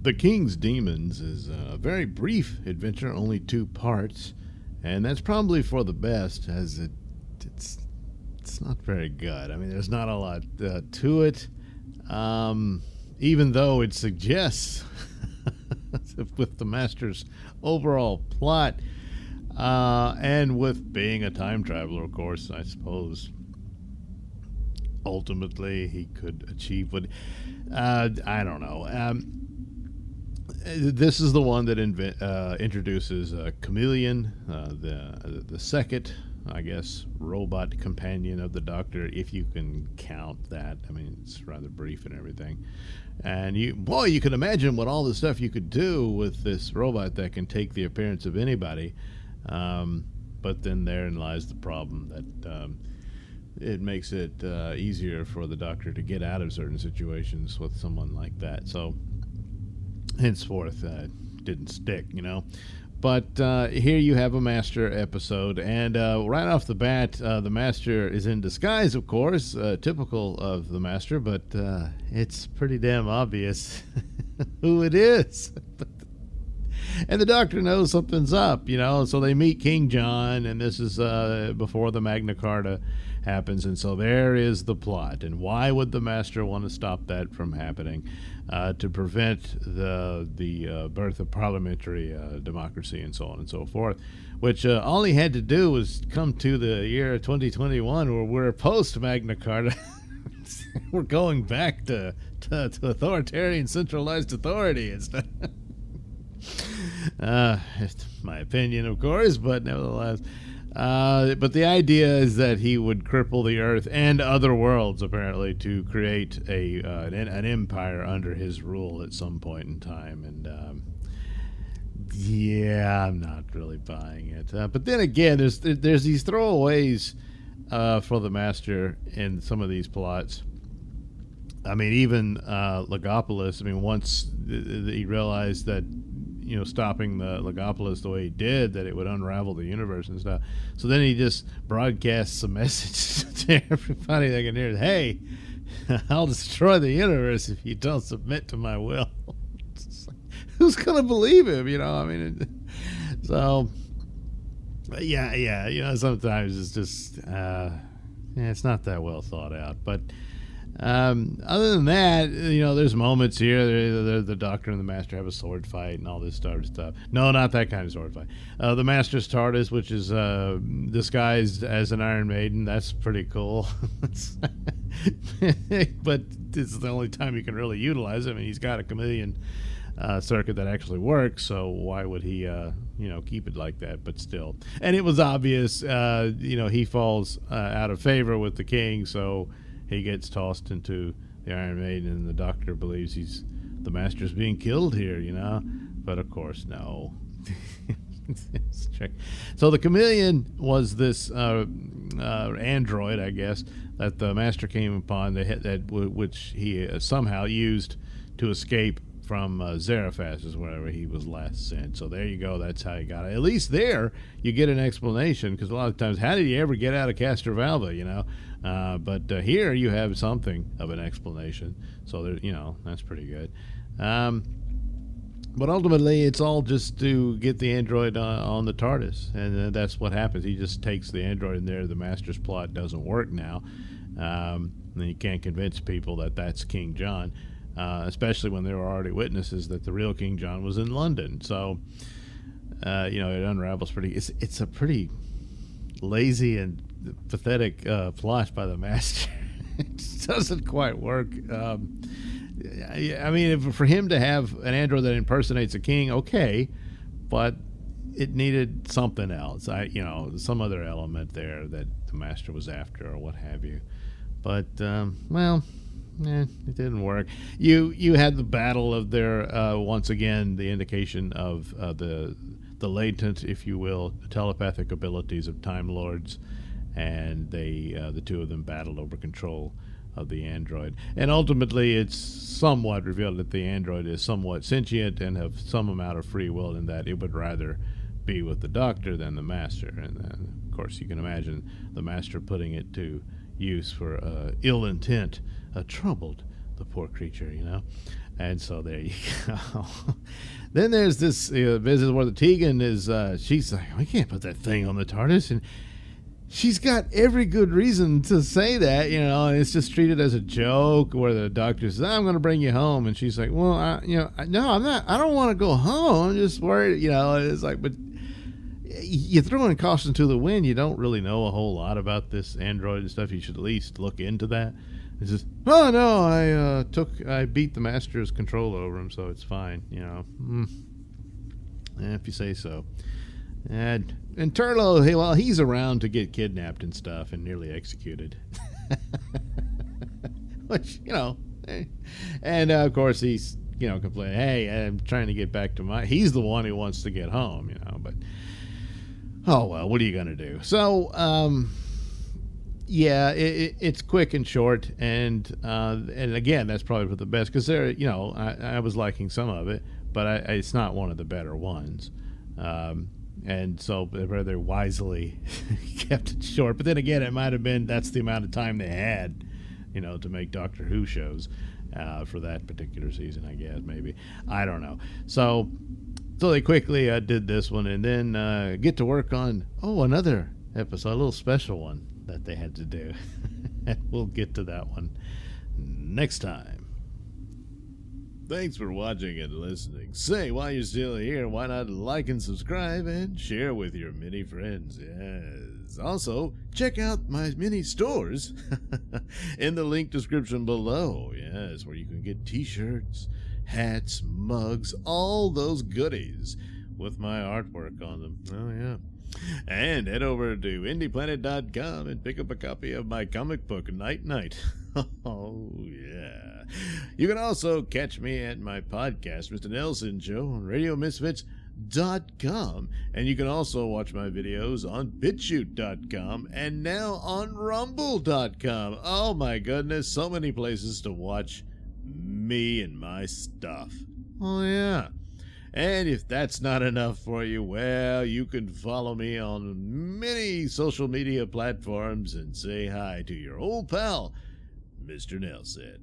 The King's Demons is a very brief adventure, only 2 parts, and that's probably for the best, as it's it's not very good. I mean, there's not a lot to it, even though it suggests with the Master's overall plot, and with being a time traveler, of course, I suppose ultimately he could achieve what I don't know. This is the one that introduces Chameleon, the second, I guess, robot companion of the Doctor, if you can count that. I mean, it's rather brief and everything. And you can imagine what all the stuff you could do with this robot that can take the appearance of anybody. But then therein lies the problem that it makes it easier for the Doctor to get out of certain situations with someone like that. So henceforth, didn't stick, But here you have a Master episode, and right off the bat, the Master is in disguise, of course, typical of the Master, but it's pretty damn obvious who it is. And the Doctor knows something's up, so they meet King John, and this is before the Magna Carta happens, and so there is the plot. And why would the Master want to stop that from happening? To prevent the birth of parliamentary democracy and so on and so forth, which all he had to do was come to the year 2021, where we're post Magna Carta. We're going back to authoritarian centralized authority instead. It's my opinion, of course, but nevertheless. But the idea is that he would cripple the Earth and other worlds, apparently, to create an empire under his rule at some point in time. And yeah, I'm not really buying it. But then again, there's these throwaways for the Master in some of these plots. I mean, even Logopolis. I mean, once he realized that, stopping the Logopolis the way he did, that it would unravel the universe and stuff. So then he just broadcasts a message to everybody that can hear it. Hey, I'll destroy the universe if you don't submit to my will. Who's going to believe him? I mean, so yeah, sometimes it's just, it's not that well thought out, but other than that, there's moments here. The Doctor and the Master have a sword fight and all this sort of stuff. No, not that kind of sword fight. The Master's TARDIS, which is disguised as an Iron Maiden, that's pretty cool. But it's the only time you can really utilize it. I mean, he's got a chameleon circuit that actually works, so why would he, keep it like that? But still. And it was obvious, he falls out of favor with the king, so he gets tossed into the Iron Maiden, and the Doctor believes the Master's being killed here, But of course, no. So the chameleon was this android, I guess, that the Master came upon, which he somehow used to escape from Zarephath, is wherever he was last sent. So there you go. That's how he got it. At least there you get an explanation, because a lot of times, how did he ever get out of Castrovalva, But here you have something of an explanation. So there, that's pretty good. But ultimately, it's all just to get the android on the TARDIS, and that's what happens. He just takes the android in there. The Master's plot doesn't work now. And you can't convince people that that's King John. Especially when there were already witnesses that the real King John was in London. So, it unravels pretty. It's a pretty lazy and pathetic plot by the Master. It just doesn't quite work. I mean, for him to have an android that impersonates a king, okay, but it needed something else. Some other element there that the Master was after, or what have you. But it didn't work. You had the battle of their once again, the indication of the latent, if you will, telepathic abilities of Time Lords, and the two of them battled over control of the android. And ultimately, it's somewhat revealed that the android is somewhat sentient and have some amount of free will, in that it would rather be with the Doctor than the Master. And of course, you can imagine the Master putting it to use for ill intent. Troubled the poor creature, And so there you go. Then there's this visit where the Tegan is, she's like, I can't put that thing on the TARDIS. And she's got every good reason to say that, and it's just treated as a joke where the doctor says, I'm going to bring you home. And she's like, well, no, I'm not, I don't want to go home. I'm just worried, it's like, but you're throwing caution to the wind. You don't really know a whole lot about this android and stuff. You should at least look into that. It's just, oh no, I beat the master's control over him, so it's fine, if you say so. And Turlo, he's around to get kidnapped and stuff and nearly executed. Which, and of course he's, complaining, hey, I'm trying to get back to he's the one who wants to get home, but, oh well, what are you going to do? So, yeah, it's quick and short, and again, that's probably for the best, because there, I was liking some of it, but it's not one of the better ones, and so they rather wisely kept it short. But then again, it might have been that's the amount of time they had, to make Doctor Who shows for that particular season. I guess maybe, I don't know. So they quickly did this one, and then get to work on another episode, a little special one that they had to do. And we'll get to that one next time. Thanks for watching and listening. Say, while you're still here, why not like and subscribe and share with your many friends? Yes. Also, check out my mini stores in the link description below. Yes, where you can get t-shirts, hats, mugs, all those goodies with my artwork on them. Oh, yeah. And head over to indieplanet.com and pick up a copy of my comic book, Night Night. Oh, yeah. You can also catch me at my podcast, Mr Nailsin Show, on RadioMisfits.com. And you can also watch my videos on BitChute.com and now on Rumble.com. Oh, my goodness. So many places to watch me and my stuff. Oh, yeah. And if that's not enough for you, well, you can follow me on many social media platforms and say hi to your old pal, Mr. Nailsin.